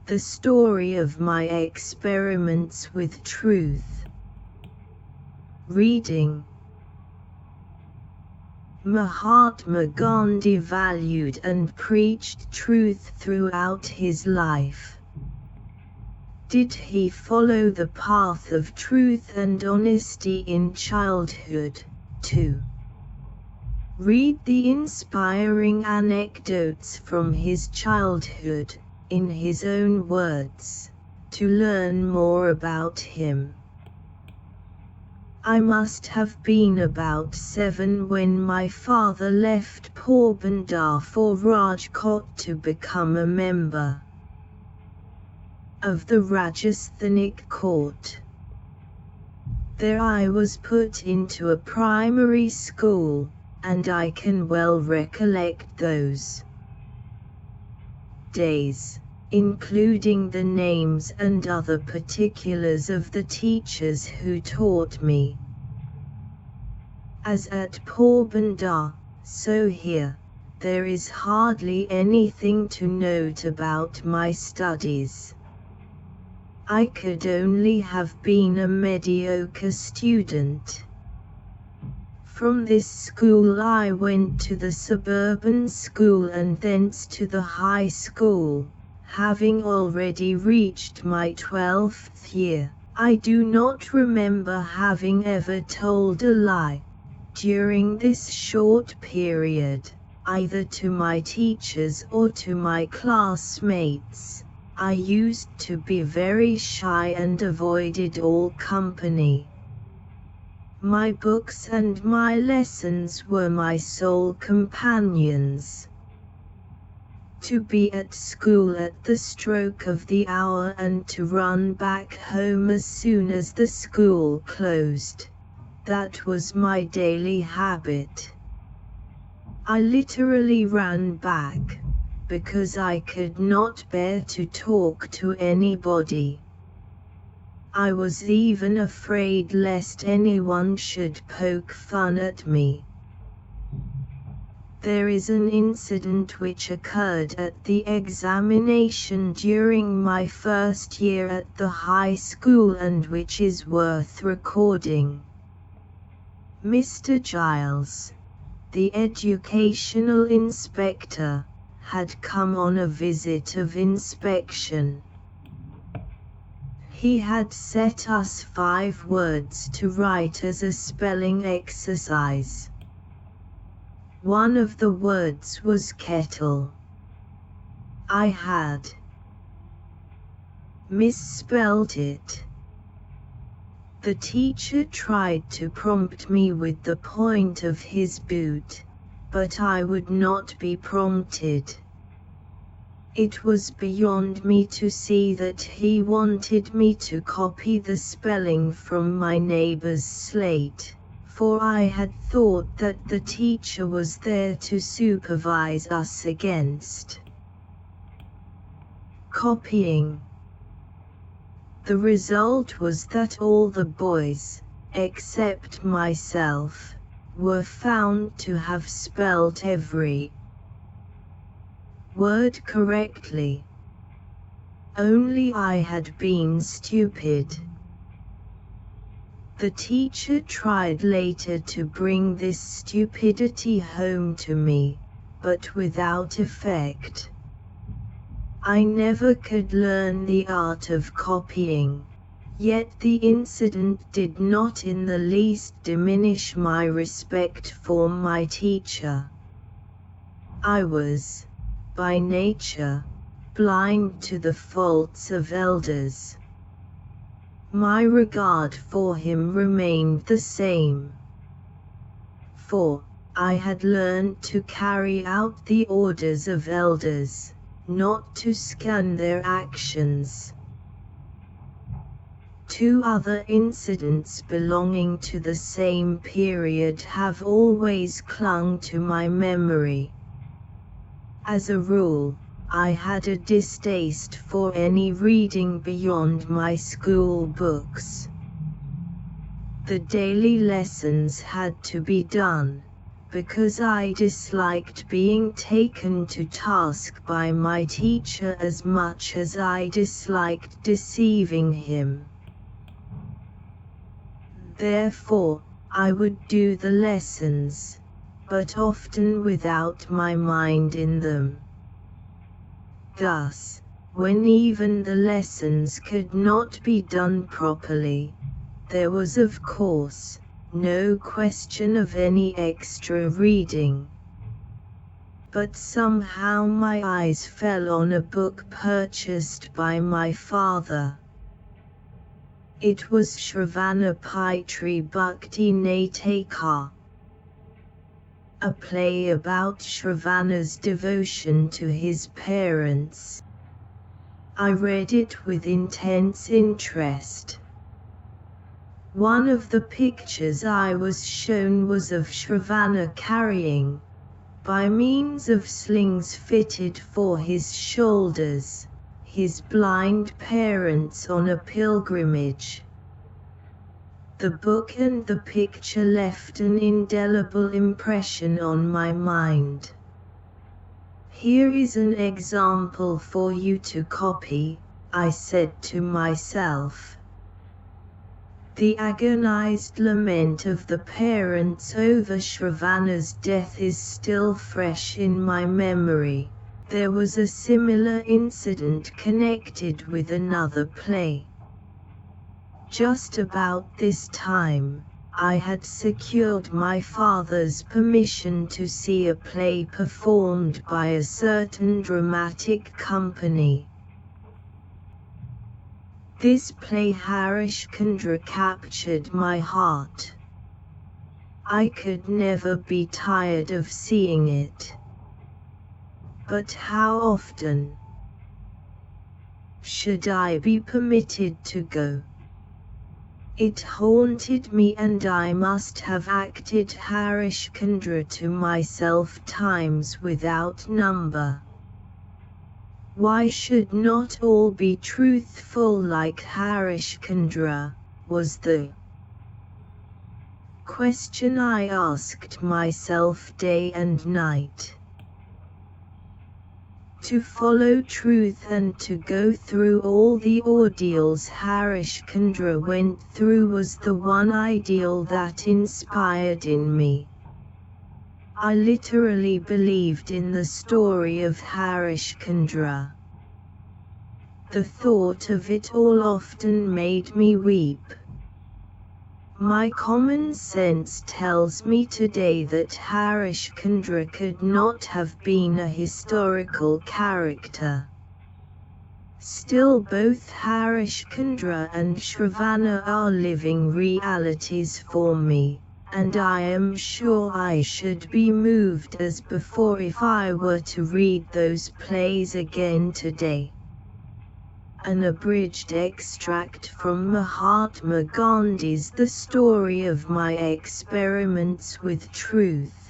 The story of my experiments with truth. Reading. Mahatma Gandhi valued and preached truth throughout his life. Did he follow the path of truth and honesty in childhood, too? Read the inspiring anecdotes from his childhood, in his own words, to learn more about him. I must have been about 7 when my father left Porbandar for Rajkot to become a member of the Rajasthanic court. There I was put into a primary school, and I can well recollect those days, including the names and other particulars of the teachers who taught me. As at Porbandar, so here, there is hardly anything to note about my studies. I could only have been a mediocre student. From this school I went to the suburban school and thence to the high school, having already reached my 12th year. I do not remember having ever told a lie during this short period, either to my teachers or to my classmates. I used to be very shy and avoided all company. My books and my lessons were my sole companions. To be at school at the stroke of the hour and to run back home as soon as the school closed, that was my daily habit. I literally ran back, because I could not bear to talk to anybody. I was even afraid lest anyone should poke fun at me. There is an incident which occurred at the examination during my first year at the high school and which is worth recording. Mr. Giles, the educational inspector, had come on a visit of inspection. He had set us 5 words to write as a spelling exercise. One of the words was kettle. I had misspelt it. The teacher tried to prompt me with the point of his boot, but I would not be prompted. It was beyond me to see that he wanted me to copy the spelling from my neighbor's slate, for I had thought that the teacher was there to supervise us against copying. The result was that all the boys, except myself, were found to have spelt every word correctly. Only I had been stupid. The teacher tried later to bring this stupidity home to me, but without effect. I never could learn the art of copying, yet the incident did not in the least diminish my respect for my teacher. I was, by nature, blind to the faults of elders. My regard for him remained the same, for I had learned to carry out the orders of elders, not to scan their actions. 2 other incidents belonging to the same period have always clung to my memory. As a rule, I had a distaste for any reading beyond my school books. The daily lessons had to be done, because I disliked being taken to task by my teacher as much as I disliked deceiving him. Therefore, I would do the lessons, but often without my mind in them. Thus, when even the lessons could not be done properly, there was of course no question of any extra reading. But somehow my eyes fell on a book purchased by my father. It was Shravana Pitribhakti Nataka, a play about Shravana's devotion to his parents. I read it with intense interest. One of the pictures I was shown was of Shravana carrying, by means of slings fitted for his shoulders, his blind parents on a pilgrimage. The book and the picture left an indelible impression on my mind. Here is an example for you to copy, I said to myself. The agonized lament of the parents over Shravana's death is still fresh in my memory. There was a similar incident connected with another play. Just about this time, I had secured my father's permission to see a play performed by a certain dramatic company. This play Harishchandra captured my heart. I could never be tired of seeing it. But how often should I be permitted to go? It haunted me, and I must have acted Harishchandra to myself times without number. Why should not all be truthful like Harishchandra, was the question I asked myself day and night. To follow truth and to go through all the ordeals Harishchandra went through was the one ideal that inspired in me. I literally believed in the story of Harishchandra. The thought of it all often made me weep. My common sense tells me today that Harishchandra could not have been a historical character. Still, both Harishchandra and Shravana are living realities for me, and I am sure I should be moved as before if I were to read those plays again today. An abridged extract from Mahatma Gandhi's The Story of My Experiments with Truth.